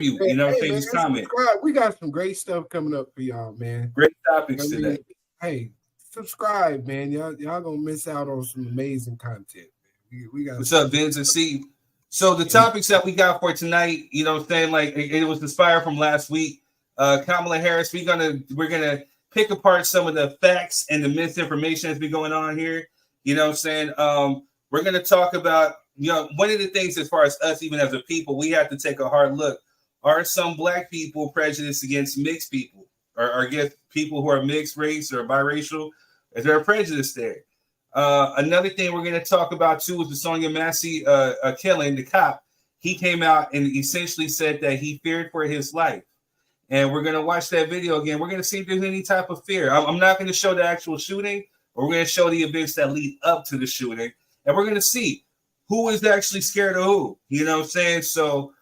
you know what I'm saying? Man, Just comment. subscribe. We got some great stuff coming up for y'all, man. Great topics today. Hey, subscribe, man. Y'all gonna miss out on some amazing content. We got. What's up, Vince and C? So the topics that we got for tonight, you know what I'm saying? Like it was inspired from last week. Kamala Harris, we're gonna pick apart some of the facts and the misinformation that's been going on here. You know what I'm saying? We're gonna talk about, you know, one of the things as far as us, even as a people, we have to take a hard look. Are some black people prejudiced against mixed people or against people who are mixed race or biracial? Is there a prejudice there? Another thing we're going to talk about too is the Sonia Massey killing, the cop. He came out and essentially said that he feared for his life. And we're going to watch that video again. We're going to see if there's any type of fear. I'm not going to show the actual shooting, but we're going to show the events that lead up to the shooting. And we're going to see who is actually scared of who. You know what I'm saying? So,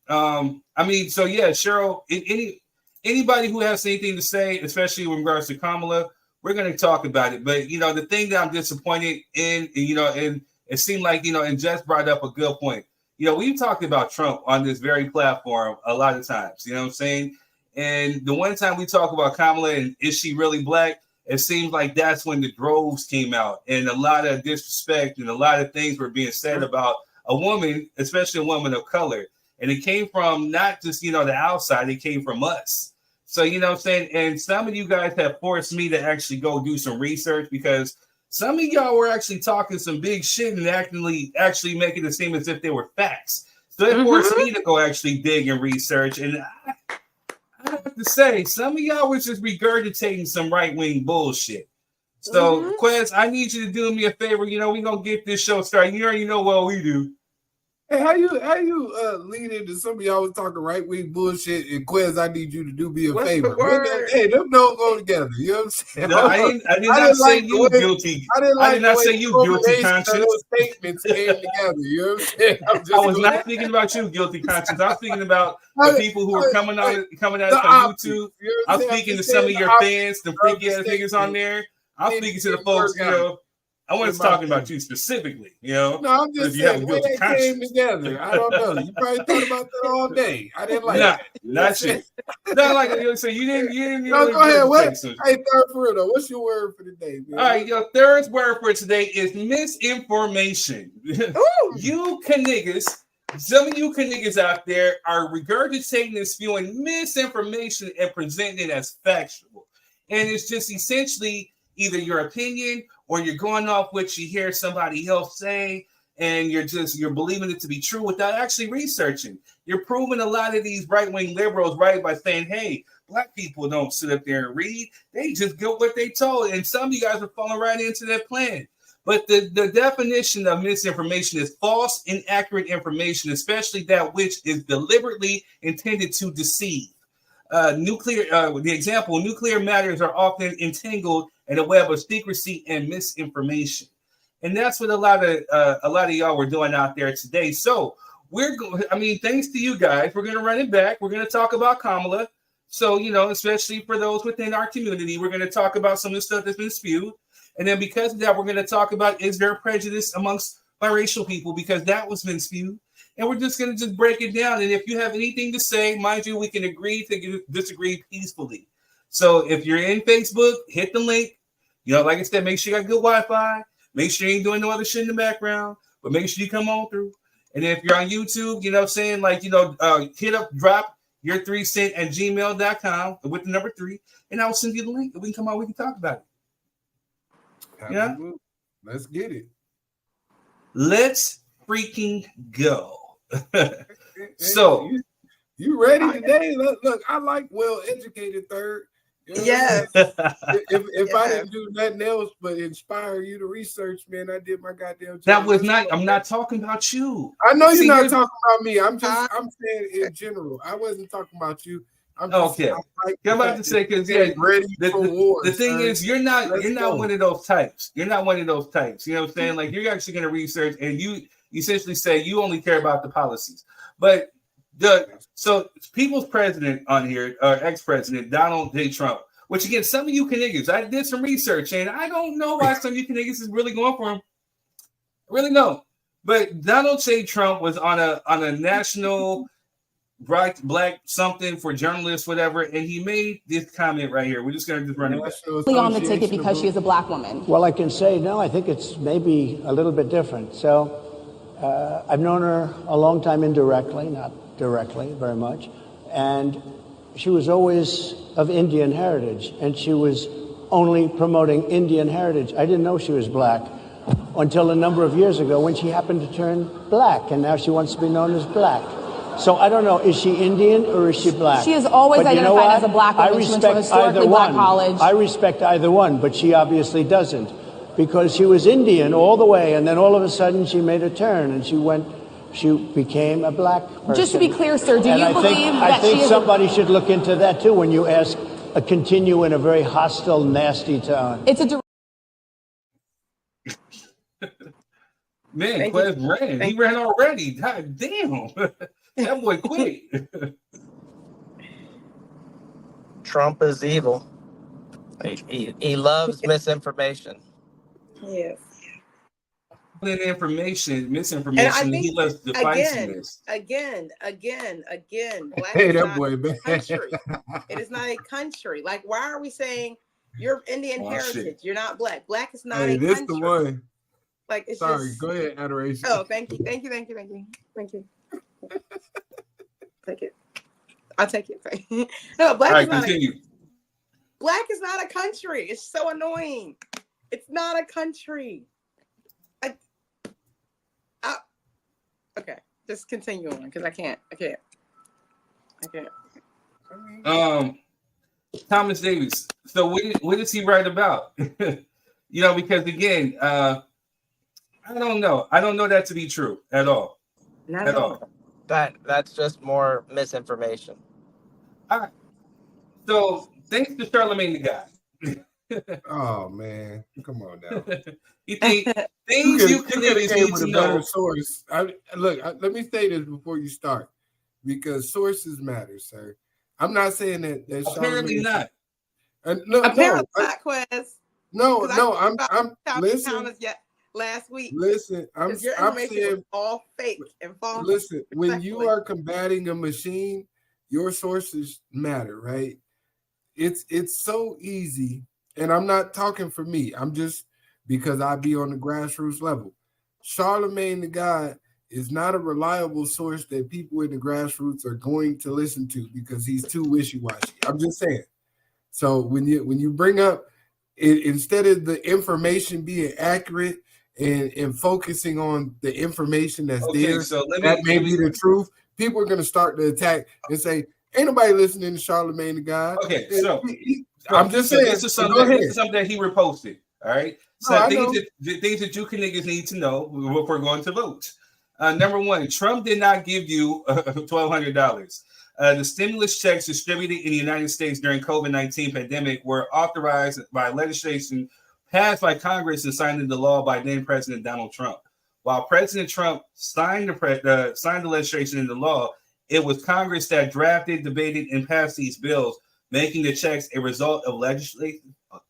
so yeah, Cheryl, anybody who has anything to say, especially in regards to Kamala, we're going to talk about it. But, you know, the thing that I'm disappointed in, you know, and it seemed like, you know, and Jess brought up a good point. You know, we've talked about Trump on this very platform a lot of times, you know what I'm saying? And the one time we talk about Kamala and is she really black, it seems like that's when the droves came out and a lot of disrespect and a lot of things were being said about a woman, especially a woman of color. And it came from not just, you know, the outside, it came from us. So, you know what I'm saying? And some of you guys have forced me to actually go do some research because some of y'all were actually talking some big shit and actually making it seem as if they were facts. So it forced me to go actually dig and research. And I have to say, some of y'all was just regurgitating some right-wing bullshit. So, Quez, I need you to do me a favor. You know, we're going to get this show started. You already know what we do. Hey, how you lean into some of y'all was talking right wing bullshit and Quez? I need you to do me a favor. Hey, them don't go together. You know what I'm saying? No, I did not say you guilty. I did not say you guilty conscience. Those statements came together. You know what I'm saying? I was not speaking about you, guilty conscience. I'm speaking about the people who are coming out from YouTube. I'm speaking to some of your fans, the freaky ass niggas on there. I'm speaking to the folks, you know. I wasn't talking about you specifically, you know. No, I'm just saying the way they came together. I don't know. You probably thought about that all day. I didn't like that. Not you. Not like you say you didn't. No, go ahead. What? Hey, third for real though. What's your word for today, man? All right, your third word for today is misinformation. You niggas, some of you niggas out there are regurgitating and spewing misinformation and presenting it as factual, and it's just essentially either your opinion or you're going off what you hear somebody else say, and you're believing it to be true without actually researching. You're proving a lot of these right-wing liberals right by saying, hey, black people don't sit up there and read. They just get what they told. And some of you guys are falling right into that plan. But the definition of misinformation is false, inaccurate information, especially that which is deliberately intended to deceive. The example, nuclear matters are often entangled in a web of secrecy and misinformation, and that's what a lot of y'all were doing out there today. So thanks to you guys, we're gonna run it back. We're gonna talk about Kamala. So you know, especially for those within our community, we're gonna talk about some of the stuff that's been spewed, and then because of that, we're gonna talk about is there prejudice amongst biracial people because that was been spewed. And we're just going to just break it down. And if you have anything to say, mind you, we can agree to disagree peacefully. So if you're in Facebook, hit the link. You know, like I said, make sure you got good Wi-Fi. Make sure you ain't doing no other shit in the background. But make sure you come on through. And if you're on YouTube, you know what I'm saying? Like, you know, drop your 3 cent at gmail.com with the number 3. And I'll send you the link. And we can come on, we can talk about it. Yeah? Let's get it. Let's freaking go. So you ready today? Look, I like well-educated third. You know if I didn't do nothing else but inspire you to research, man, I did my goddamn job. That was not. I'm not talking about you. I know you're not talking about me. I'm saying in general. I wasn't talking about you. I'm okay. I'm about to say because the thing is, you're not one of those types. You're not one of those types. You know what I'm saying? Like you're actually going to research and you essentially say you only care about the policies. But so people's president on here, ex-president Donald J. Trump, which again, some of you niggas, I did some research and I don't know why some of you niggas is really going for him. I really know. But Donald J. Trump was on a national black something for journalists, whatever, and he made this comment right here. We're just going to just run it back. On the ticket because she is a black woman. Well, I can say, no, I think it's maybe a little bit different. So I've known her a long time indirectly, not directly very much. And she was always of Indian heritage, and she was only promoting Indian heritage. I didn't know she was black until a number of years ago when she happened to turn black, and now she wants to be known as black. So I don't know, is she Indian or is she black? She is always identified as a black woman. She went to a historically black college. I respect either one, but she obviously doesn't, because she was Indian all the way, and then all of a sudden she made a turn and she became a black person. Just to be clear, sir, do you believe that I think somebody should look into that too when you ask continue in a very hostile, nasty tone. It's a Man, Quez ran. He ran already. God damn. That boy quick. Trump is evil. He loves misinformation. Yes. Misinformation. He loves divisiveness. Again. Black Hey, is that not boy, man. a country. It is not a country. Like, why are we saying you're Indian heritage? Shit. You're not black. Black is not Hey, a this country. the one. Like, it's Sorry, just. go ahead, Adoration. Oh, thank you. Take it. I'll take it. No, black is not. Black is not a country. It's so annoying. It's not a country. Okay, just continue on because I can't. Thomas Davis. So what does he write about? Because again, I don't know. I don't know that to be true at all. Not at all. That's just more misinformation. All right. So thanks to Charlemagne the God. Oh man, come on now. You think things you could need to know? Source. Let me say this before you start, because sources matter, sir. I'm not saying that. Apparently not. Apparently not, Quez. No. I'm listen. Last week. Listen, I'm saying was all fake and false. Listen, when you are combating a machine, your sources matter, right? It's so easy. And I'm not talking for me. I'm just because I be on the grassroots level. Charlemagne the God is not a reliable source that people in the grassroots are going to listen to because he's too wishy-washy. I'm just saying. So when you bring up it, instead of the information being accurate and focusing on the information that's there, so that may be the truth, people are going to start to attack and say, ain't nobody listening to Charlemagne the God. Okay, so I'm just saying. This is something that he reposted. All right. So things that you niggas need to know if we're going to vote. Number one, Trump did not give you $1,200. The stimulus checks distributed in the United States during COVID-19 pandemic were authorized by legislation passed by Congress and signed into law by then President Donald Trump. While President Trump signed the legislation into law, it was Congress that drafted, debated, and passed these bills, making the checks a result of legislative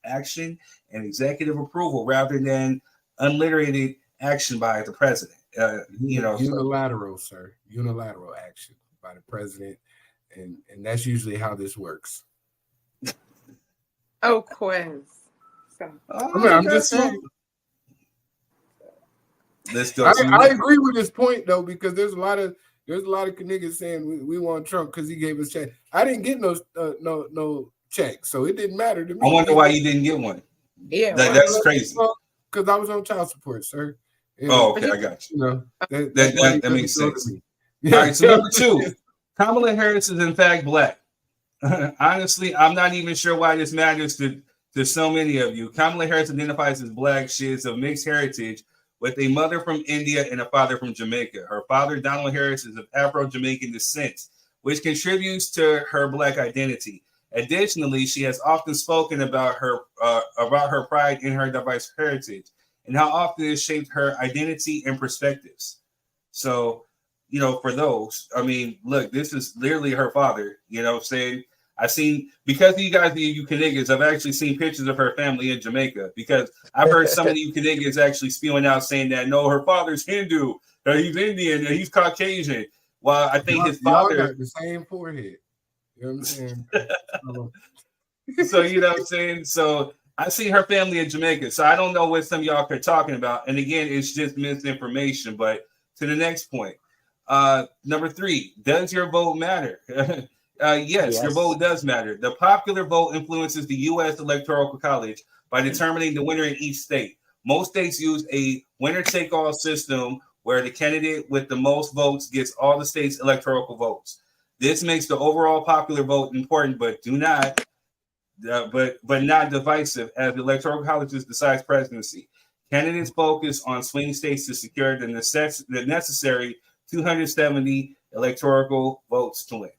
action and executive approval rather than unliterated action by the president. Unilateral, sir. Unilateral action by the president, and that's usually how this works. Oh, Quez. I'm just saying. Let's go. I agree with this point though, because there's a lot of niggas saying we want Trump because he gave us check. I didn't get no check, so it didn't matter to me. I wonder why you didn't get one. Yeah, that's crazy. Because I was on child support, sir. And, okay, I got you. That makes sense. Yeah. All right, so number two, Kamala Harris is in fact black. Honestly, I'm not even sure why this matters to so many of you. Kamala Harris identifies as black. She is of mixed heritage with a mother from India and a father from Jamaica. Her father, Donald Harris, is of Afro-Jamaican descent, which contributes to her black identity. Additionally, she has often spoken about her pride in her diverse heritage and how often it shaped her identity and perspectives. So, for those, look, this is literally her father, saying, I've seen, because you guys, you niggas, I've actually seen pictures of her family in Jamaica, because I've heard some of you niggas actually spewing out saying that, no, her father's Hindu, he's Indian, and he's Caucasian. Well, I think his y'all father got the same forehead. You know what I'm saying? So you know what I'm saying? So I see her family in Jamaica. So I don't know what some of y'all are talking about. And again, it's just misinformation. But to the next point. Number 3, does your vote matter? Yes, your vote does matter. The popular vote influences the U.S. Electoral College by determining the winner in each state. Most states use a winner-take-all system where the candidate with the most votes gets all the state's electoral votes. This makes the overall popular vote important, but not divisive, as the Electoral College decides presidency. Candidates focus on swing states to secure the necessary 270 electoral votes to win.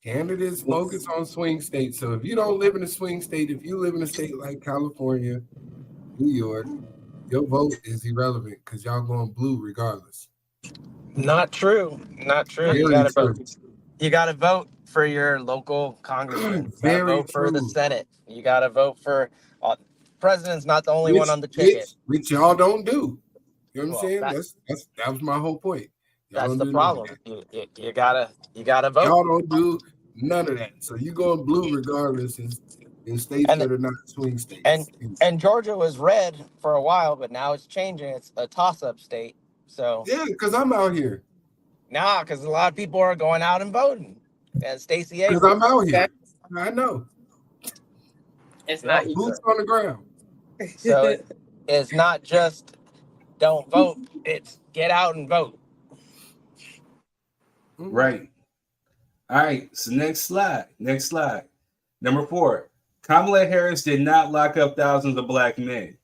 Candidates focus on swing states. So if you don't live in a swing state, if you live in a state like California, New York, your vote is irrelevant because y'all going blue regardless. Not true. Not true. Very You gotta true. vote. You gotta vote for your local congressman. You gotta vote for the Senate. You gotta vote for president's not the only one on the ticket. Which y'all don't do. You know what I'm saying? That was my whole point. That's the problem. You gotta vote. Y'all don't do none of that. So you going blue regardless in states that are not swing states. And Georgia was red for a while, but now it's changing. It's a toss-up state. So yeah, because I'm out here. Nah, because a lot of people are going out and voting. And Stacey Abrams. Because I'm out here. I know. It's not boots on the ground. So it's not just don't vote, it's get out and vote. Right. All right. So next slide. Number 4. Kamala Harris did not lock up thousands of black men.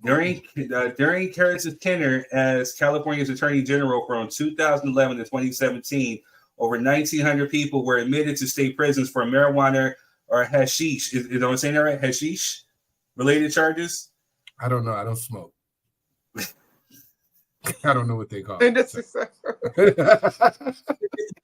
During Harris's tenure as California's Attorney General from 2011 to 2017, over 1,900 people were admitted to state prisons for marijuana or hashish. Is I'm saying that right? Hashish related charges? I don't know. I don't smoke. I don't know what they call it.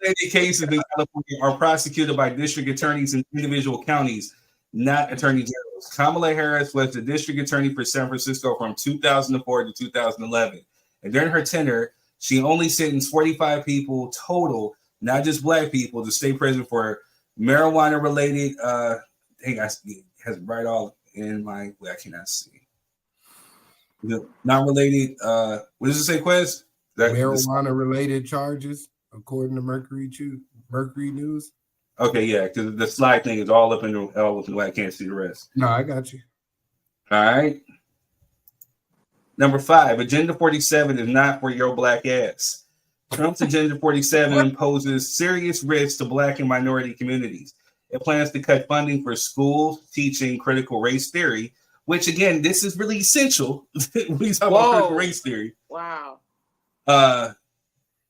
Many cases in California are prosecuted by district attorneys in individual counties, not attorney generals. Kamala Harris was the district attorney for San Francisco from 2004 to 2011. And during her tenure, she only sentenced 45 people total, not just black people, to state prison for marijuana related. I has it right all in my way. I cannot see. Not related. What does it say, Quest? Marijuana related charges, according to Mercury News. Okay, yeah, because the slide thing is all up in the way. I can't see the rest. No, I got you. All right. Number 5, Agenda 47 is not for your black ass. Trump's Agenda 47 poses serious risks to black and minority communities. It plans to cut funding for schools teaching critical race theory, which, again, this is really essential. We talk about critical race theory. Wow. And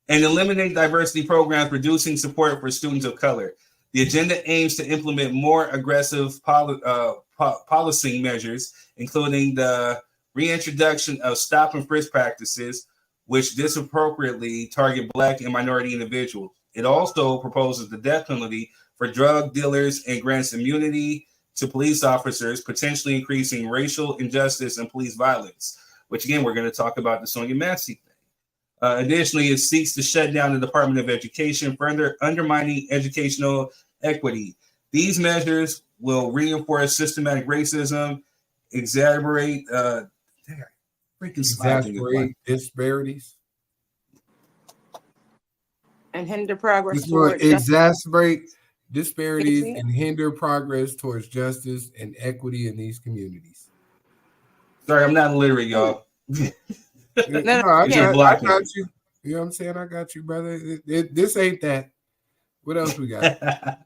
eliminate diversity programs, reducing support for students of color. The agenda aims to implement more aggressive policy measures, including the reintroduction of stop and frisk practices, which disappropriately target black and minority individuals. It also proposes the death penalty for drug dealers and grants immunity to police officers, potentially increasing racial injustice and police violence, which, again, we're going to talk about the Sonia Massey thing. Additionally, it seeks to shut down the Department of Education, further undermining educational equity. These measures will reinforce systematic racism, exacerbate disparities, and hinder progress. Exacerbate disparities and hinder progress towards justice and equity in these communities. Sorry, I'm not illiterate, y'all. I got you. You know what I'm saying? I got you, brother. This ain't that. What else we got?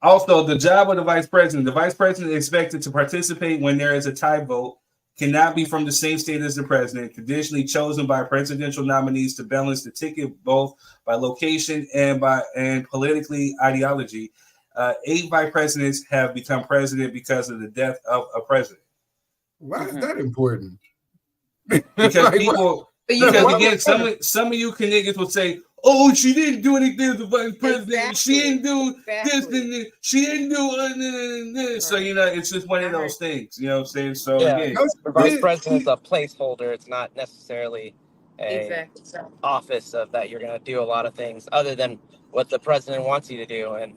Also, the job of the vice president. The vice president is expected to participate when there is a tie vote, cannot be from the same state as the president, traditionally chosen by presidential nominees to balance the ticket both by location and politically ideology. 8 vice presidents have become president because of the death of a president. Why is that important? Because again, some of you niggas will say, oh, she didn't do anything with the vice president. Exactly. She didn't do this and this. She didn't do this. Right. So, you know, it's just one of those things. You know what I'm saying? So, again, the vice president is a placeholder. It's not necessarily a office of that you're going to do a lot of things other than what the president wants you to do and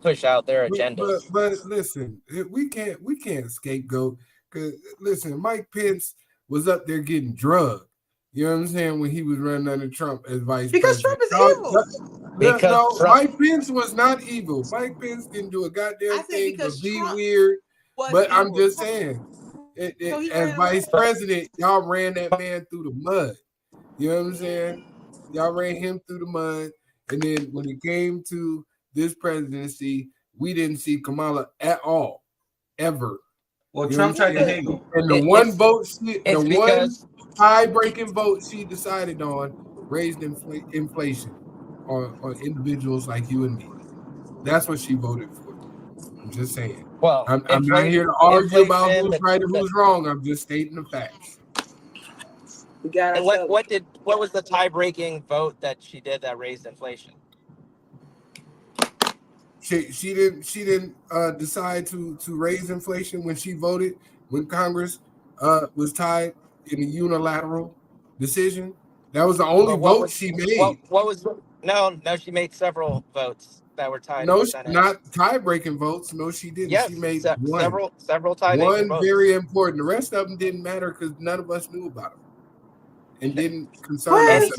push out their agendas. But listen, we can't scapegoat, because listen, Mike Pence was up there getting drugged. You know what I'm saying? When he was running under Trump as vice because president. Trump is evil. No, Mike Pence was not evil. Mike Pence didn't do a goddamn thing but be Trump weird. But evil. I'm just saying, as vice president, y'all ran that man through the mud. You know what I'm saying? Y'all ran him through the mud. And then when it came to this presidency, we didn't see Kamala at all, ever. Well, Trump tried to hang him. And the one tie-breaking vote she decided on raised inflation on individuals like you and me. That's what she voted for. I'm just saying. Well, I'm not here to argue about who's right or who's wrong. I'm just stating the facts. We got and what was the tie-breaking vote that she did that raised inflation? She didn't decide to raise inflation when she voted, when Congress was tied in a unilateral decision. That was the only vote she made. No, she made several votes that were tied. No, not tie-breaking votes. No, she didn't. Yes, she made several tie-breaking votes. One very important. The rest of them didn't matter because none of us knew about them and didn't concern us.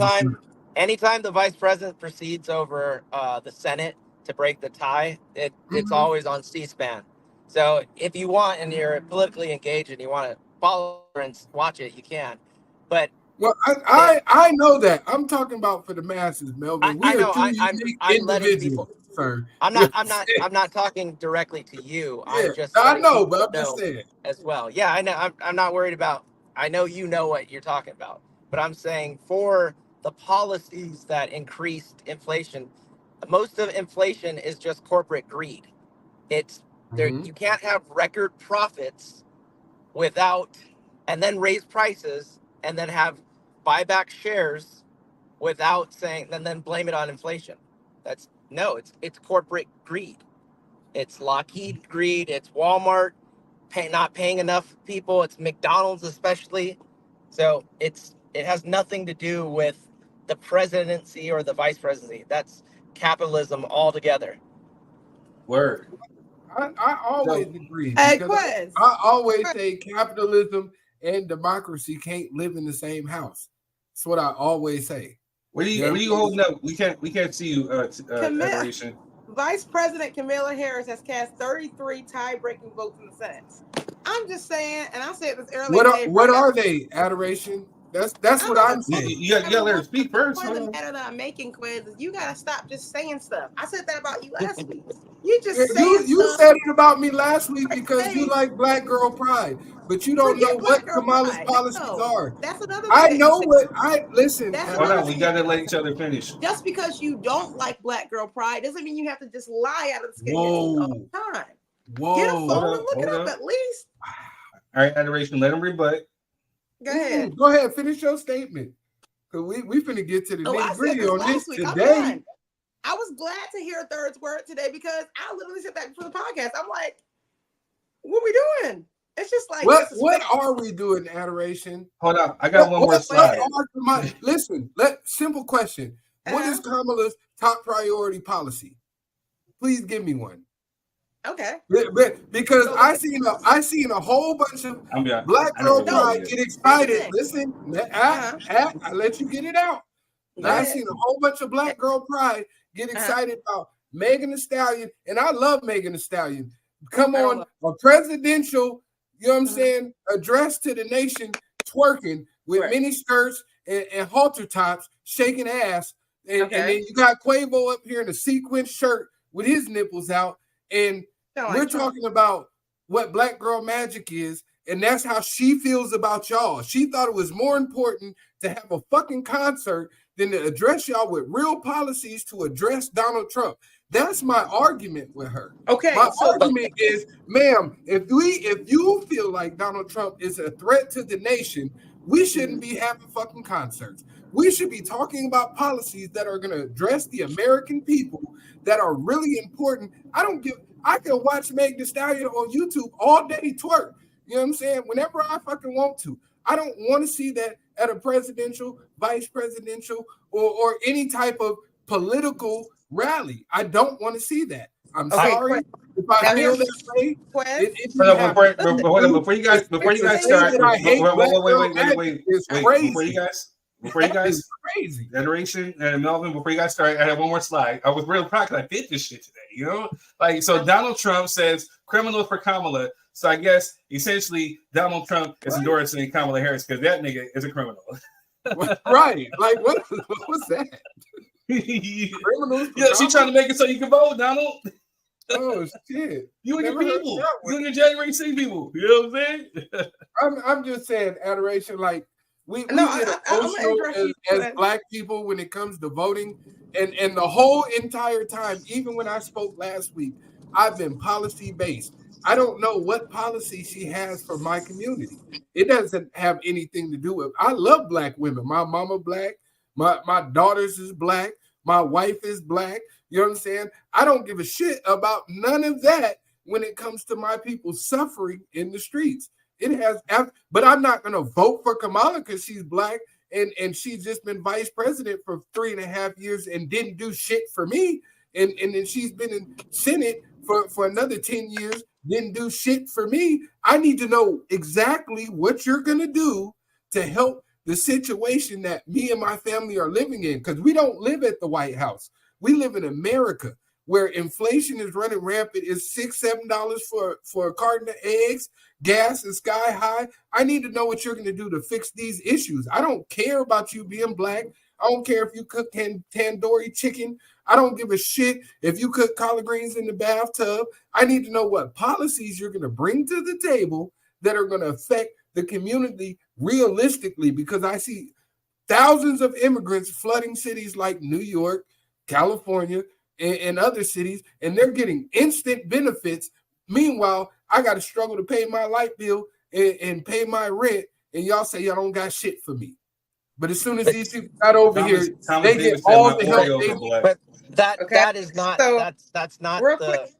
Anytime the vice president proceeds over the Senate to break the tie, it's always on C-SPAN. So if you want and you're politically engaged and you want to follow and watch it, you can. But I know that. I'm talking about for the masses, Melvin. We are two unique individuals, sir. I'm not talking directly to you. Yeah, I'm just I know, but I'm just saying as well. Yeah, I know. I'm not worried about. I know you know what you're talking about, but I'm saying for the policies that increased inflation, most of inflation is just corporate greed. It's there. You can't have record profits without, and then raise prices, and then have buy back shares without saying, and then blame it on inflation. It's corporate greed. It's Lockheed greed. It's Walmart not paying enough people. It's McDonald's especially. So it has nothing to do with the presidency or the vice presidency. That's capitalism altogether. Word. I always agree. Hey, I always say capitalism and democracy can't live in the same house. That's what I always say. What are you holding up? We can't see you. Adoration. Vice President Kamala Harris has cast 33 tie-breaking votes in the Senate. I'm just saying, and I said this earlier. What are they? Adoration. That's what I'm saying. You gotta let her speak first. The point matter that I'm making, Quiz, is you gotta stop just saying stuff. I said that about you last week. You just you said it about me last week because you like black girl pride, but you don't know what Kamala's policies are. That's another thing. I know what listen. Hold on, we gotta let each other finish. Just because you don't like black girl pride doesn't mean you have to just lie out of the skin all the time. Whoa. Get a phone and look it up at least. All right, Adoration, let him rebut. Go ahead. Go ahead, finish your statement. Because we finna get to the nitty-gritty on this today. I was glad to hear a third word today because I literally said that before the podcast. I'm like, what are we doing? It's just like what are we doing, Adoration? Hold on, I got one more slide. Listen, simple question. What is Kamala's top priority policy? Please give me one. Okay. Because I seen a whole bunch of black girl pride get excited. Listen, I let you get it out. I seen a whole bunch of black girl pride get excited about Megan Thee Stallion, and I love Megan Thee Stallion. Come on, a presidential, you know what I'm saying, address to the nation, twerking with mini skirts and halter tops, shaking ass, and then you got Quavo up here in a sequin shirt with his nipples out, and we're talking about what black girl magic is, and that's how she feels about y'all. She thought it was more important to have a fucking concert than to address y'all with real policies to address Donald Trump. That's my argument with her. Okay. My argument is, ma'am, if you feel like Donald Trump is a threat to the nation, we shouldn't be having fucking concerts. We should be talking about policies that are going to address the American people that are really important. I can watch Meg Thee Stallion on YouTube all day twerk. You know what I'm saying? Whenever I fucking want to. I don't want to see that at a presidential, vice presidential, or any type of political rally. I don't want to see that. I'm sorry if I feel that way. Before you guys start, before you guys, crazy. Generation and Melvin, before you guys start, I have one more slide. I was real proud because I did this shit today, you know? Like, so Donald Trump says criminal for Kamala. So I guess essentially Donald Trump is endorsing Kamala Harris because that nigga is a criminal. Right. Like, what's that? Criminals? Yeah, she's trying to make it so you can vote, Donald. Oh shit! You and your people, you and your January 6 people. You know what I'm saying? I'm just saying, adoration. Like we get emotional as Black people when it comes to voting, and the whole entire time, even when I spoke last week, I've been policy based. I don't know what policy she has for my community. It doesn't have anything to do with. I love Black women. My mama Black. My daughters is Black. My wife is Black. You know what I'm saying? I don't give a shit about none of that when it comes to my people suffering in the streets. But I'm not going to vote for Kamala because she's Black and she's just been vice president for 3.5 years and didn't do shit for me. And then she's been in Senate for another 10 years, didn't do shit for me. I need to know exactly what you're going to do to help the situation that me and my family are living in, because we don't live at the White House. We live in America where inflation is running rampant. It's $6-7 for a carton of eggs. Gas is sky high. I need to know what you're going to do to fix these issues. I don't care about you being Black. I don't care if you cook tandoori chicken. I don't give a shit if you cook collard greens in the bathtub. I need to know what policies you're going to bring to the table that are going to affect the community realistically, because I see thousands of immigrants flooding cities like New York, California, and other cities, and they're getting instant benefits. Meanwhile, I got to struggle to pay my light bill and pay my rent, and y'all say y'all don't got shit for me. But as soon as these people got over here, they get all the help they need. But that is not that's not real the quick.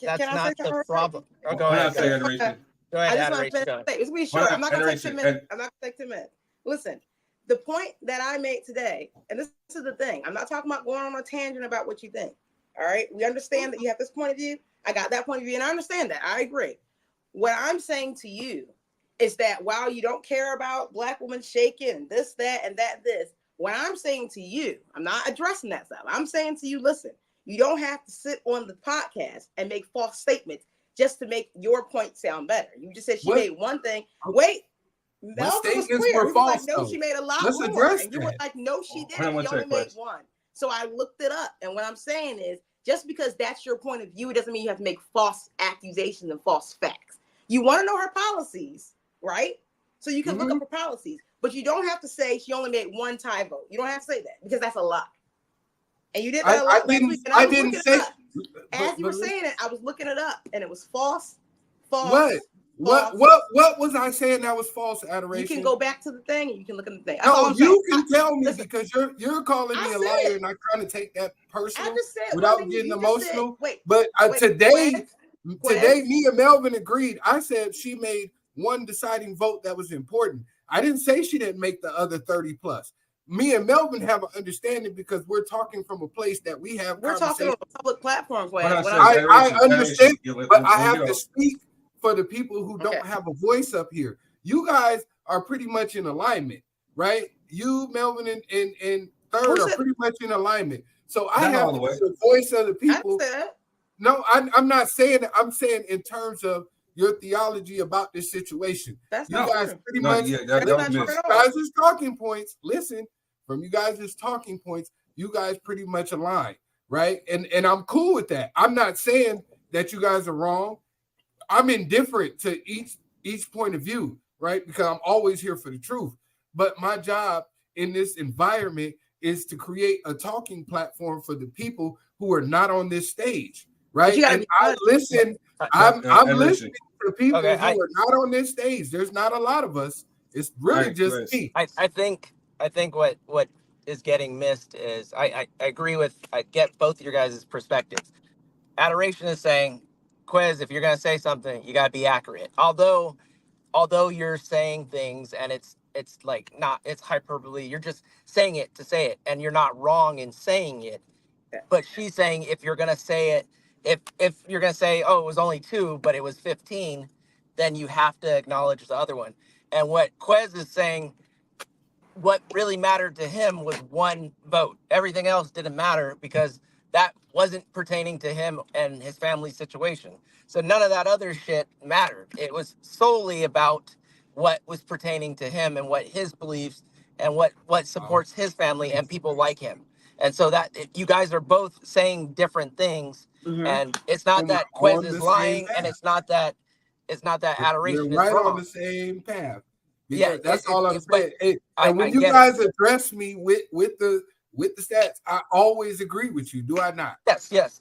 that's not the problem. Oh, go ahead. Go ahead, I just want to finish. It's gonna be short. I'm not gonna take 10 minutes. I'm not gonna take 10 minutes. Listen, the point that I made today, and this is the thing. I'm not talking about going on a tangent about what you think. All right, we understand that you have this point of view. I got that point of view, and I understand that. I agree. What I'm saying to you is that while you don't care about Black women shaking this, that, and this, what I'm saying to you, I'm not addressing that stuff. I'm saying to you, listen, you don't have to sit on the podcast and make false statements just to make your point sound better. You just said she made one thing. Wait, Melvin was clear. False, like, no, she made a lot more. And you were like, no, she didn't. She only made one. So I looked it up. And what I'm saying is, just because that's your point of view, it doesn't mean you have to make false accusations and false facts. You want to know her policies, right? So you can look up her policies. But you don't have to say she only made one tie vote. You don't have to say that because that's a lie. And you did that a lot. I didn't say. As you were saying it, I was looking it up, and it was false. What was I saying that was false, adoration? You can go back to the thing, and you can look at the thing. No, you can tell me because you're calling me a liar, and I'm trying to take that personal without getting emotional. But today, me and Melvin agreed. I said she made one deciding vote that was important. I didn't say she didn't make the other 30 plus. Me and Melvin have an understanding because we're talking from a place that we have. We're talking on a public platform. I understand, but I have to speak for the people who don't have a voice up here. You guys are pretty much in alignment, right? You, Melvin, and Third are pretty much in alignment. So I have to be the voice of the people. No, I'm not saying that. I'm saying in terms of your theology about this situation. That's you guys pretty much. You guys' talking points. Listen. From you guys' talking points, you guys pretty much align, right? And I'm cool with that. I'm not saying that you guys are wrong. I'm indifferent to each point of view, right? Because I'm always here for the truth. But my job in this environment is to create a talking platform for the people who are not on this stage, right? And I listen. I'm listening to people who are not on this stage. There's not a lot of us. It's really just me. I think what is getting missed is I agree with, I get both of your guys' perspectives. Adoration is saying, Quiz, if you're gonna say something, you gotta be accurate. Although you're saying things and it's like not, it's hyperbole, you're just saying it to say it, and you're not wrong in saying it. But she's saying if you're gonna say it, if you're gonna say, oh, it was only 2, but it was 15, then you have to acknowledge the other one. And what Quez is saying, what really mattered to him was 1 vote. Everything else didn't matter because that wasn't pertaining to him and his family situation. So none of that other shit mattered. It was solely about what was pertaining to him and what his beliefs and what supports his family and people like him. And so that you guys are both saying different things, and it's not that Quez is lying, and it's not that Adoration You're right is wrong. on the same path. Because Yeah, that's all I'm saying. And I when you get guys address me with the stats, I always agree with you. Do I not? Yes.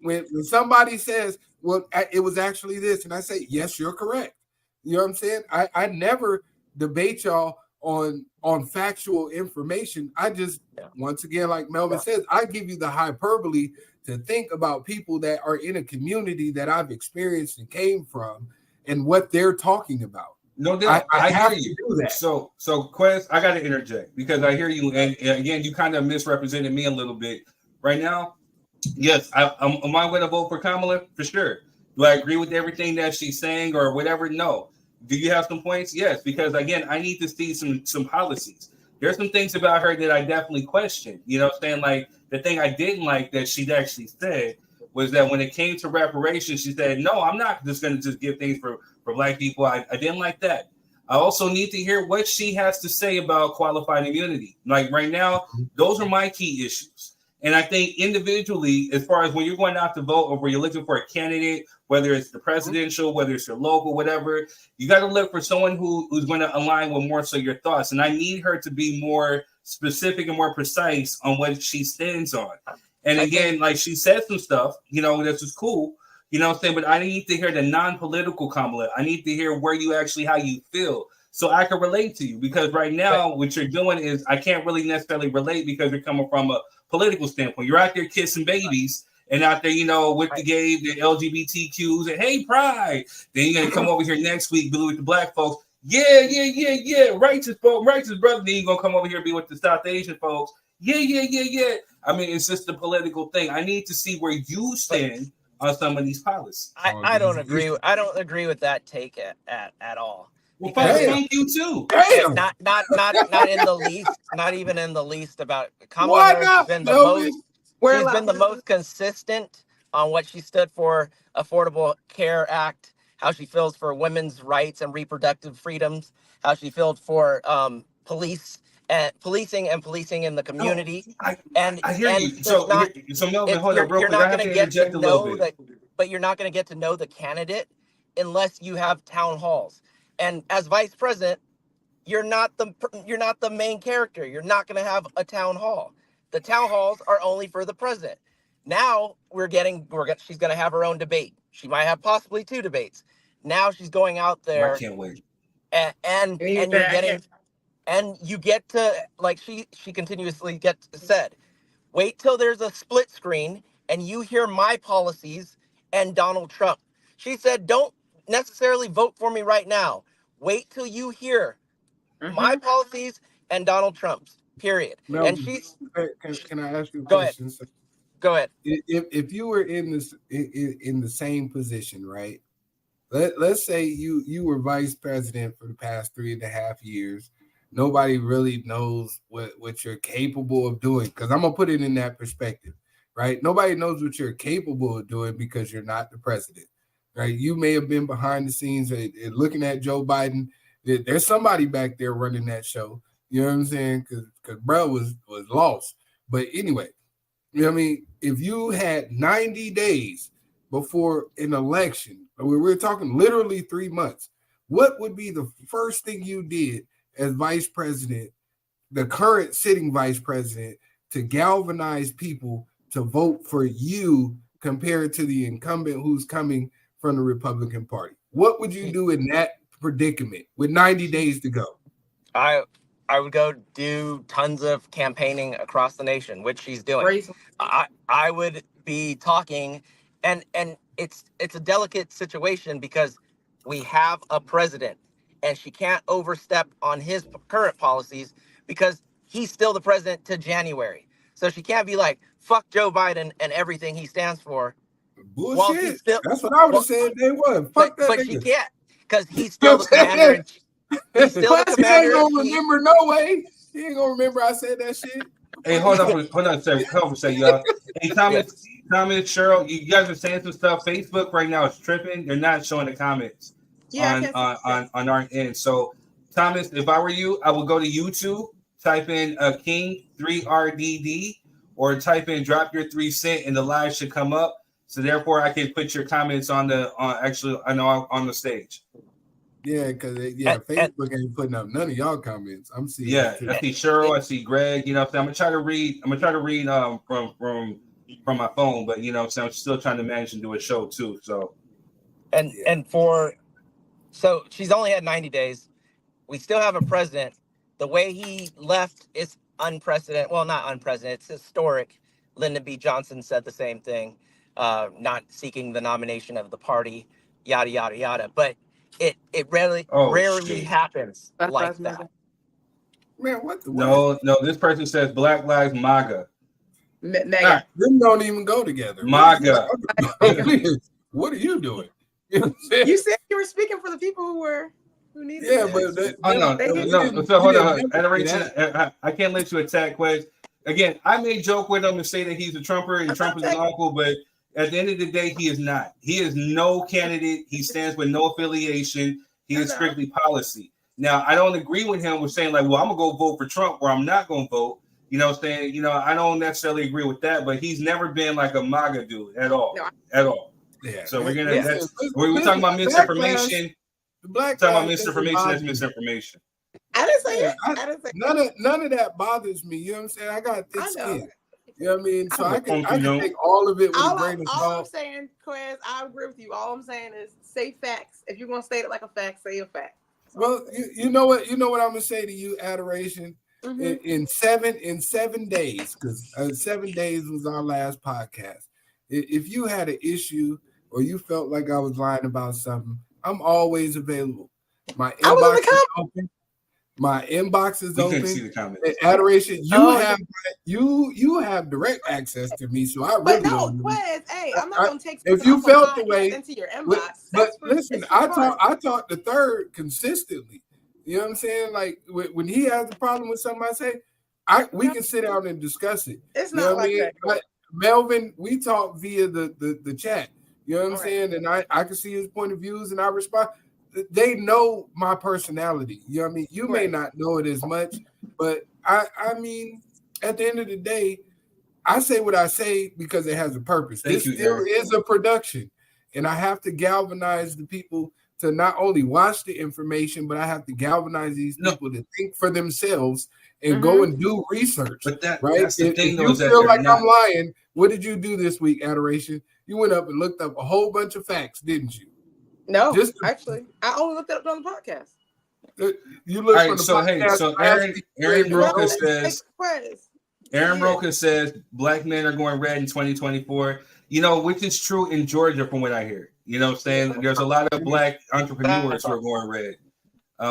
When somebody says, "Well, it was actually this," and I say, "Yes, you're correct." You know what I'm saying? I never debate y'all on factual information. I just once again, like Melvin says, I give you the hyperbole to think about people that are in a community that I've experienced and came from, and what they're talking about. No doubt. I have hear you. to do that. So Quest, I got to interject because I hear you. And again, you kind of misrepresented me a little bit right now. Yes, am I going to vote for Kamala? For sure. Do I agree with everything that she's saying or whatever? No. Do you have some points? Yes, because again, I need to see some policies. There's some things about her that I definitely question. You know what I'm saying? Like the thing I didn't like that she actually said was that when it came to reparations, she said, no, I'm not just going to just give things for Black people. I didn't like that. I also need to hear what she has to say about qualified immunity. Like right now, those are my key issues. And I think individually, as far as when you're going out to vote or when you're looking for a candidate, whether it's the presidential, whether it's your local, whatever, you got to look for someone who's going to align with more so your thoughts. And I need her to be more specific and more precise on what she stands on. And again, like she said some stuff, you know, this is cool, you know what I'm saying? But I need to hear the non-political Kamala. I need to hear where you actually, how you feel, so I can relate to you. Because right now, what you're doing is I can't really necessarily relate because you're coming from a political standpoint. You're out there kissing babies and out there, you know, with the gay, the LGBTQs, and hey, pride. Then you're gonna come over here next week, be with the Black folks. Yeah, righteous folks, righteous brother. Then you're gonna come over here and be with the South Asian folks. Yeah. I mean, it's just a political thing. I need to see where you stand on some of these policies. I don't agree. I don't agree with that take at all. Well, thank you too. Damn. Not in the least. Not even in the least about Kamala Why Harris not, has been the Melvin? most. She's been the most consistent on what she stood for: Affordable Care Act, how she feels for women's rights and reproductive freedoms, how she feels for policing in the community. I hear you. So Melvin, hold on, bro. You're not going to get to know that, but you're not going to get to know the candidate unless you have town halls. And as vice president, you're not the main character. You're not going to have a town hall. The town halls are only for the president. Now she's going to have her own debate. She might have possibly 2 debates. Now she's going out there. I can't wait. And you're getting, and you get to, like she continuously said, wait till there's a split screen and you hear my policies and Donald Trump. She said, don't necessarily vote for me right now. Wait till you hear my policies and Donald Trump's, period. Melvin, And she's... Can I ask you a question? Go ahead. If you were in the same position, right? Let's say you were vice president for the past 3.5 years. Nobody really knows what you're capable of doing, because I'm going to put it in that perspective, right? Nobody knows what you're capable of doing because you're not the president, right? You may have been behind the scenes looking at Joe Biden. There's somebody back there running that show. You know what I'm saying? Because bro was lost. But anyway, you know what I mean? If you had 90 days before an election, we're talking literally 3 months, what would be the first thing you did as vice president, the current sitting vice president, to galvanize people to vote for you compared to the incumbent who's coming from the Republican Party? What would you do in that predicament with 90 days to go? I I would go do tons of campaigning across the nation, which she's doing. Crazy. I would be talking, and it's a delicate situation because we have a president, and she can't overstep on his current policies because he's still the president to January. So she can't be like, fuck Joe Biden and everything he stands for. Bullshit. That's what I would have said day one. Fuck that but nigga. She can't, because he's still the commander. He's still the commander. He ain't gonna remember no way. He ain't gonna remember I said that shit. Hey, hold on a second, y'all. Hey, comments, Cheryl, you guys are saying some stuff. Facebook right now is tripping. They're not showing the comments on our end. So, Thomas, if I were you, I would go to YouTube, type in King 3RDD, or type in drop your 3 cents, and the live should come up. So therefore, I can put your comments on the stage. Yeah, because Facebook ain't putting up none of y'all comments. I'm seeing. Yeah, I see Cheryl, I see Greg. You know, I'm gonna try to read. From my phone, but you know, so I'm still trying to manage and do a show too. So, so she's only had 90 days. We still have a president. The way he left is unprecedented. Well, not unprecedented. It's historic. Lyndon B. Johnson said the same thing. Not seeking the nomination of the party. Yada yada yada. But it rarely happens like that. Man, what the no, this person says Black Lives MAGA. Nah, them don't even go together. MAGA. What are you doing? You said you were speaking for the people who needed it. Yeah, but no. So hold on. Adoration, I can't let you attack Quez. Again, I may joke with him and say that he's a Trumper and Trump is an uncle, but at the end of the day, he is not. He is no candidate. He stands with no affiliation. He is strictly policy. Now, I don't agree with him with saying like, well, I'm gonna go vote for Trump or I'm not gonna vote. You know what I'm saying? You know, I don't necessarily agree with that, but he's never been like a MAGA dude at all. At all. Yeah. So we're talking about misinformation. Talking about misinformation, that's misinformation. I didn't say it. None of that bothers me. You know what I'm saying? I got thick skin. You know what I mean? So I can take all of it with a grain of salt. All I'm saying, Quez, I agree with you. All I'm saying is say facts. If you're gonna state it like a fact, say a fact. Well, you know what I'm gonna say to you, Adoration. Mm-hmm. In 7 days, because 7 days was our last podcast. If you had an issue or you felt like I was lying about something, I'm always available. My inbox is open. My inbox is open. See the comments. Adoration, you have direct access to me, so I really don't. Quez, hey, I'm not gonna take. If you felt the way into your inbox, but listen, I talk to Third consistently. You know what I'm saying? Like when he has a problem with something, I say, we can sit down and discuss it. It's not like that. Like Melvin, we talk via the chat. You know what I'm saying? And I can see his point of views and I respond. They know my personality. You know what I mean? You may not know it as much, but I mean, at the end of the day, I say what I say because it has a purpose. This still is a production, and I have to galvanize the people to not only watch the information, but I have to galvanize these people to think for themselves and go and do research. But that's the thing. If you feel like I'm lying, what did you do this week, Adoration? You went up and looked up a whole bunch of facts, didn't you? No, actually, I only looked it up on the podcast. You look for the podcast. So Aaron Roca says. Aaron Roca says black men are going red in 2024. You know, which is true in Georgia from what I hear. You know what I'm saying? There's a lot of black entrepreneurs who are going red,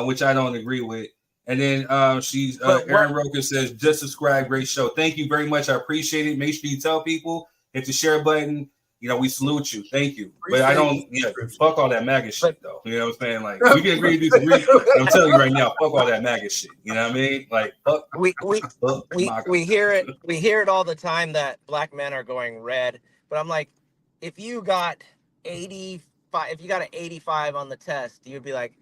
which I don't agree with. And then Aaron Roca says, just subscribe, great show. Thank you very much. I appreciate it. Make sure you tell people, hit the share button. You know, we salute you. Thank you. But I don't, fuck all that MAGA shit, though. You know what I'm saying? Like, we can agree to disagree. I'm telling you right now, fuck all that MAGA shit. You know what I mean? Like, fuck. We hear it all the time that black men are going red. But I'm like, if you got 85, if you got an 85 on the test, you'd be like,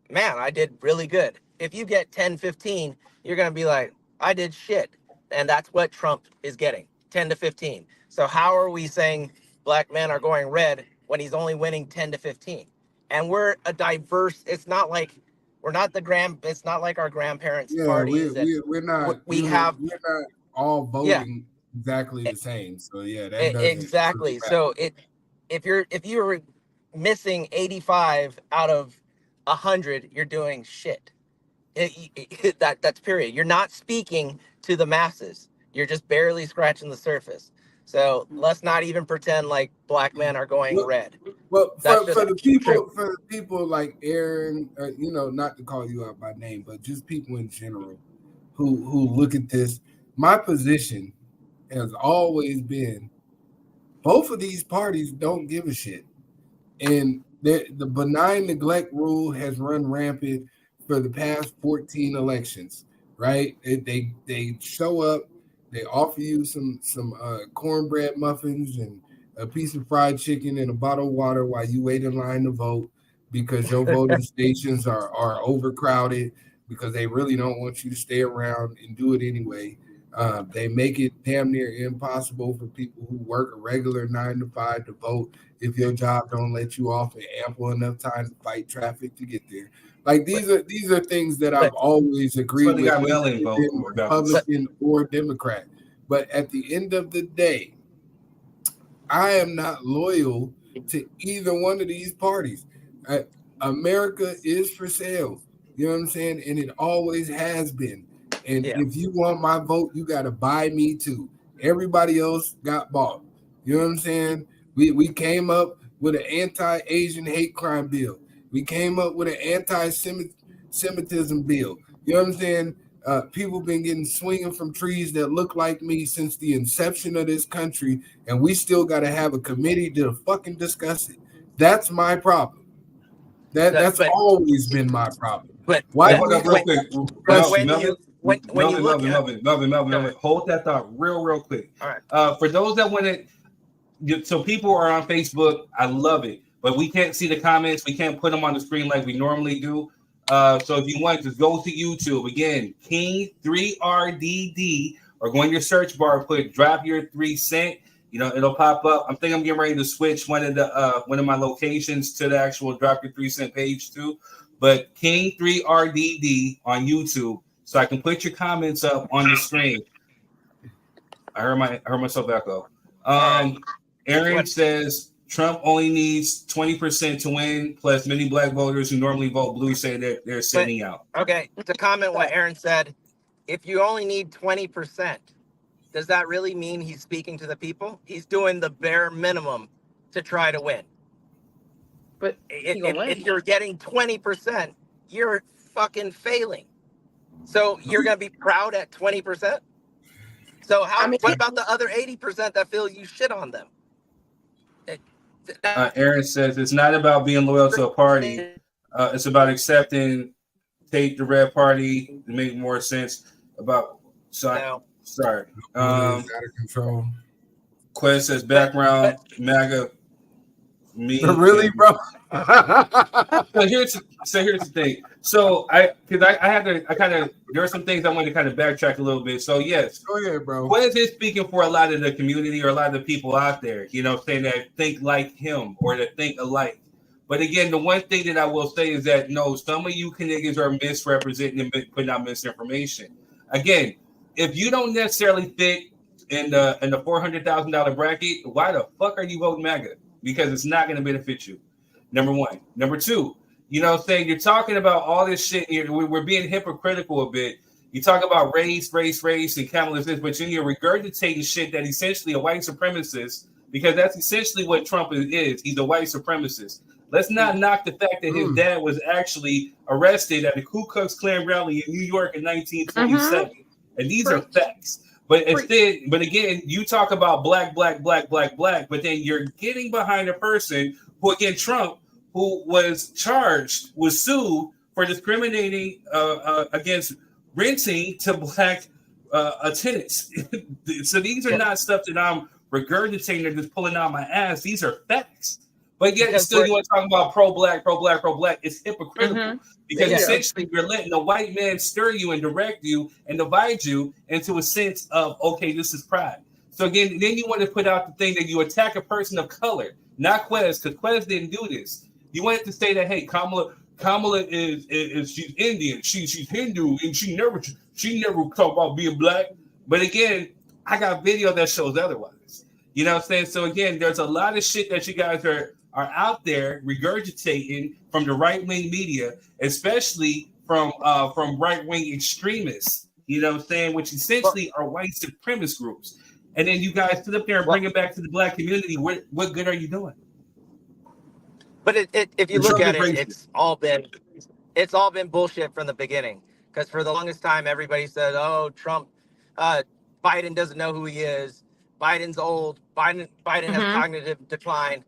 man, I did really good. If you get 10, 15, you're going to be like, I did shit. And that's what Trump is getting, 10 to 15. So how are we saying black men are going red when he's only winning 10 to 15? And we're a diverse, it's not like it's not like our grandparents' parties. We're not all voting exactly the same. So exactly. So if you're missing 85 out of 100, you're doing shit. That's period. You're not speaking to the masses. You're just barely scratching the surface. So let's not even pretend like black men are going red. Well, That's for the true. people like Aaron, not to call you out by name, but just people in general who look at this, my position has always been both of these parties don't give a shit. And the benign neglect rule has run rampant for the past 14 elections, right? They show up, they offer you some cornbread muffins and a piece of fried chicken and a bottle of water while you wait in line to vote because your voting stations are overcrowded because they really don't want you to stay around and do it anyway. They make it damn near impossible for people who work a regular 9 to 5 to vote if your job don't let you off in ample enough time to fight traffic to get there. Like these are things that I've always agreed with, Republican or Democrat. But at the end of the day, I am not loyal to either one of these parties. America is for sale. You know what I'm saying? And it always has been. And if you want my vote, you got to buy me too. Everybody else got bought. You know what I'm saying? We came up with an anti-Asian hate crime bill. We came up with an anti-Semitism bill. You know what I'm saying? People been getting swinging from trees that look like me since the inception of this country, and we still got to have a committee to fucking discuss it. That's my problem. That's always been my problem. But why? Hold up real quick. Melvin, hold that thought real quick. All right. For those that want to, so people are on Facebook. I love it, but we can't see the comments. We can't put them on the screen like we normally do. So if you want, just go to YouTube again, King 3RDD, or go in your search bar, put drop your 3 cent. It'll pop up. I'm getting ready to switch one of my locations to the actual drop your 3 cent page too. But King 3RDD on YouTube, so I can put your comments up on the screen. I heard myself echo. Aaron says Trump only needs 20% to win, plus many black voters who normally vote blue say that they're sitting out. Okay, to comment what Aaron said, if you only need 20%, does that really mean he's speaking to the people? He's doing the bare minimum to try to win. But if you're getting 20%, you're fucking failing. So you're going to be proud at 20%? So what about the other 80% that feel you shit on them? Aaron says it's not about being loyal to a party. It's about accepting, take the red party to make more sense about. Sorry. Out of control. Quest says background MAGA. Me really, bro. So here's the thing. So there are some things I wanted to kind of backtrack a little bit. So yes, go ahead, bro. Quest is speaking for a lot of the community or a lot of the people out there, saying that think like him or that think alike. But again, the one thing that I will say is that no, some of you niggas are misrepresenting and putting out misinformation. Again, if you don't necessarily fit in the $400,000 bracket, why the fuck are you voting MAGA? Because it's not going to benefit you. Number one. Number two, saying you're talking about all this shit. We're being hypocritical a bit. You talk about race, and Kamala this, but you're regurgitating shit that essentially a white supremacist, because that's essentially what Trump is. He's a white supremacist. Let's not knock the fact that his dad was actually arrested at the Ku Klux Klan rally in New York in 1927. And these are facts. But again, you talk about black, but then you're getting behind a person who, again, Trump, who was sued for discriminating against renting to black tenants. So these are not stuff that I'm regurgitating or just pulling out my ass. These are facts. But yet, still, you want to talk about pro-black. It's hypocritical because essentially you're letting a white man stir you and direct you and divide you into a sense of, okay, this is pride. So again, then you want to put out the thing that you attack a person of color, not Quez, because Quez didn't do this. You wanted to say that, hey, Kamala is she's Indian, she's Hindu, and she never talk about being black. But again, I got video that shows otherwise. You know what I'm saying? So again, there's a lot of shit that you guys are out there regurgitating from the right-wing media, especially right-wing extremists, you know what I'm saying, which essentially are white supremacist groups. And then you guys sit up there and bring it back to the black community. What good are you doing? But if you look at it, it's all been bullshit from the beginning. Because for the longest time, everybody said, "Oh, Trump, Biden doesn't know who he is. Biden's old. Biden has cognitive decline."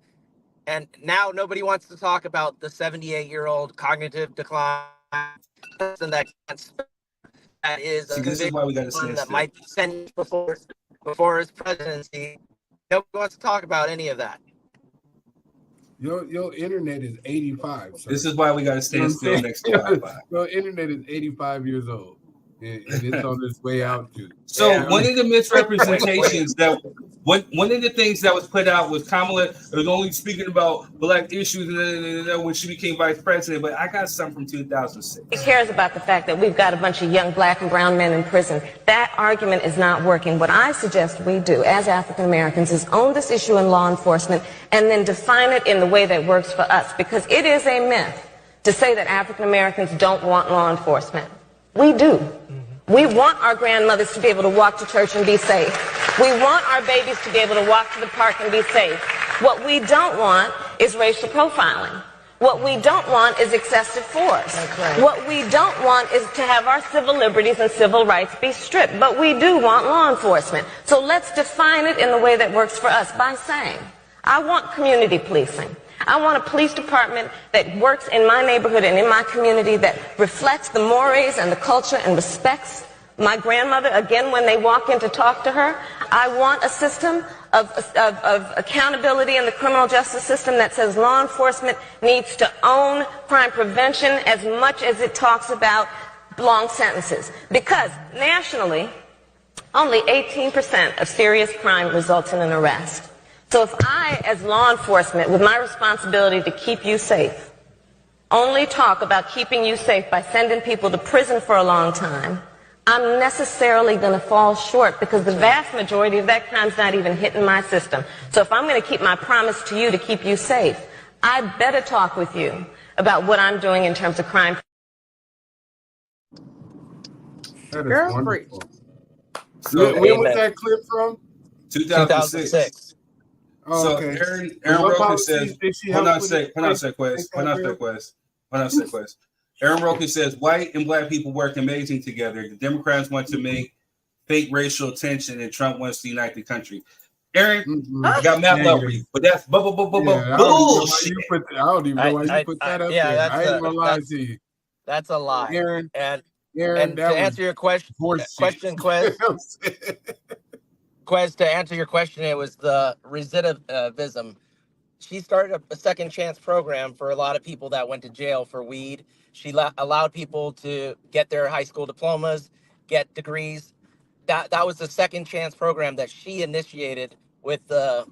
And now nobody wants to talk about the 78-year-old cognitive decline person that is a this is why we got to stand that still. might be sentenced before his presidency. Nobody wants to talk about any of that. Your internet is 85. So. This is why we got to stand still next to Wi-Fi. Your internet is 85 years old, and it's on its way out too. So one of the misrepresentations one of the things that was put out was Kamala was only speaking about black issues when she became vice president. But I got some from 2006. He cares about the fact that we've got a bunch of young black and brown men in prison. That argument is not working. What I suggest we do as African Americans is own this issue in law enforcement and then define it in the way that works for us. Because it is a myth to say that African Americans don't want law enforcement. We do. We want our grandmothers to be able to walk to church and be safe. We want our babies to be able to walk to the park and be safe. What we don't want is racial profiling. What we don't want is excessive force. Right. What we don't want is to have our civil liberties and civil rights be stripped. But we do want law enforcement. So let's define it in the way that works for us by saying, I want community policing. I want a police department that works in my neighborhood and in my community that reflects the mores and the culture and respects my grandmother, again, when they walk in to talk to her. I want a system of accountability in the criminal justice system that says law enforcement needs to own crime prevention as much as it talks about long sentences. Because nationally, only 18% of serious crime results in an arrest. So if I, as law enforcement, with my responsibility to keep you safe, only talk about keeping you safe by sending people to prison for a long time, I'm necessarily going to fall short because the vast majority of that crime's not even hitting my system. So if I'm going to keep my promise to you to keep you safe, I better talk with you about what I'm doing in terms of crime. That is wonderful. So, when was that clip from? 2006. Oh, so okay. Aaron Roker says, hold on a sec, Quest. Aaron Roker says, white and black people work amazing together. The Democrats want to make fake racial tension and Trump wants to unite the country. Aaron, I got Matt Love for you, but that's bullshit. I don't even know why you put that up there. I ain't gonna lie to you. That's a lie. Aaron, and to answer your question, Quest, to answer your question, it was the recidivism. She started a second chance program for a lot of people that went to jail for weed. She allowed people to get their high school diplomas, get degrees. That was the second chance program that she initiated with the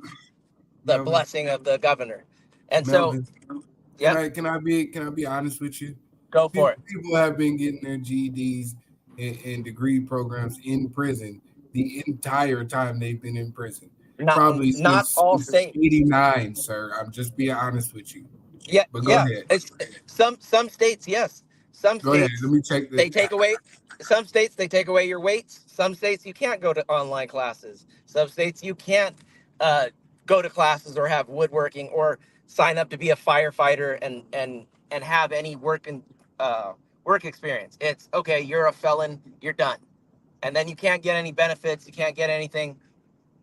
blessing of the governor. And Melvin, so, yeah. Can I be honest with you? Go for it. People have been getting their GEDs and degree programs in prison the entire time they've been in prison. Probably not all states. 89, sir. I'm just being honest with you. Yeah, but go ahead. It's, some states, yes. Some go states, ahead. Let me check this. They take away. Some states they take away your weights. Some states you can't go to online classes. Some states you can't go to classes or have woodworking or sign up to be a firefighter and have any work experience. It's okay. You're a felon. You're done, and then you can't get any benefits. You can't get anything.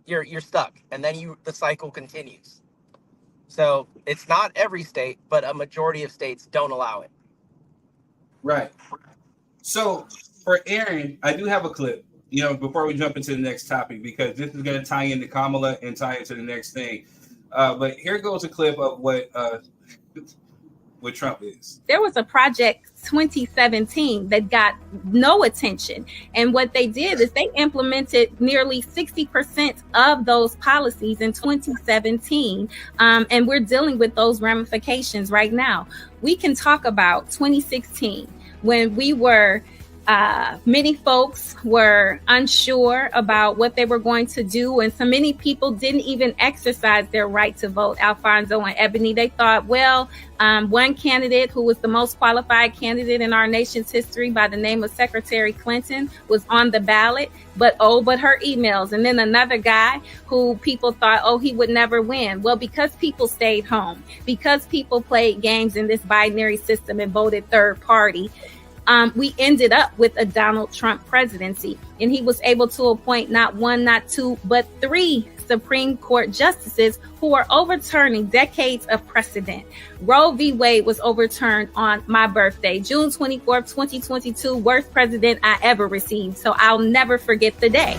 You're stuck, and then the cycle continues. So it's not every state, but a majority of states don't allow it. Right. So for Aaron, I do have a clip, before we jump into the next topic, because this is going to tie into Kamala and tie into the next thing. But here goes a clip of what Trump is. There was a project 2017 that got no attention. And what they did is they implemented nearly 60% of those policies in 2017. And we're dealing with those ramifications right now. We can talk about 2016 when we were Many folks were unsure about what they were going to do, and so many people didn't even exercise their right to vote. Alfonso and Ebony, they thought, well, one candidate who was the most qualified candidate in our nation's history by the name of Secretary Clinton was on the ballot, but her emails. And then another guy who people thought, he would never win. Well, because people stayed home, because people played games in this binary system and voted third party, we ended up with a Donald Trump presidency, and he was able to appoint not one, not two, but 3 Supreme Court justices who are overturning decades of precedent. Roe v. Wade was overturned on my birthday, June 24th, 2022, worst president I ever received. So I'll never forget the day.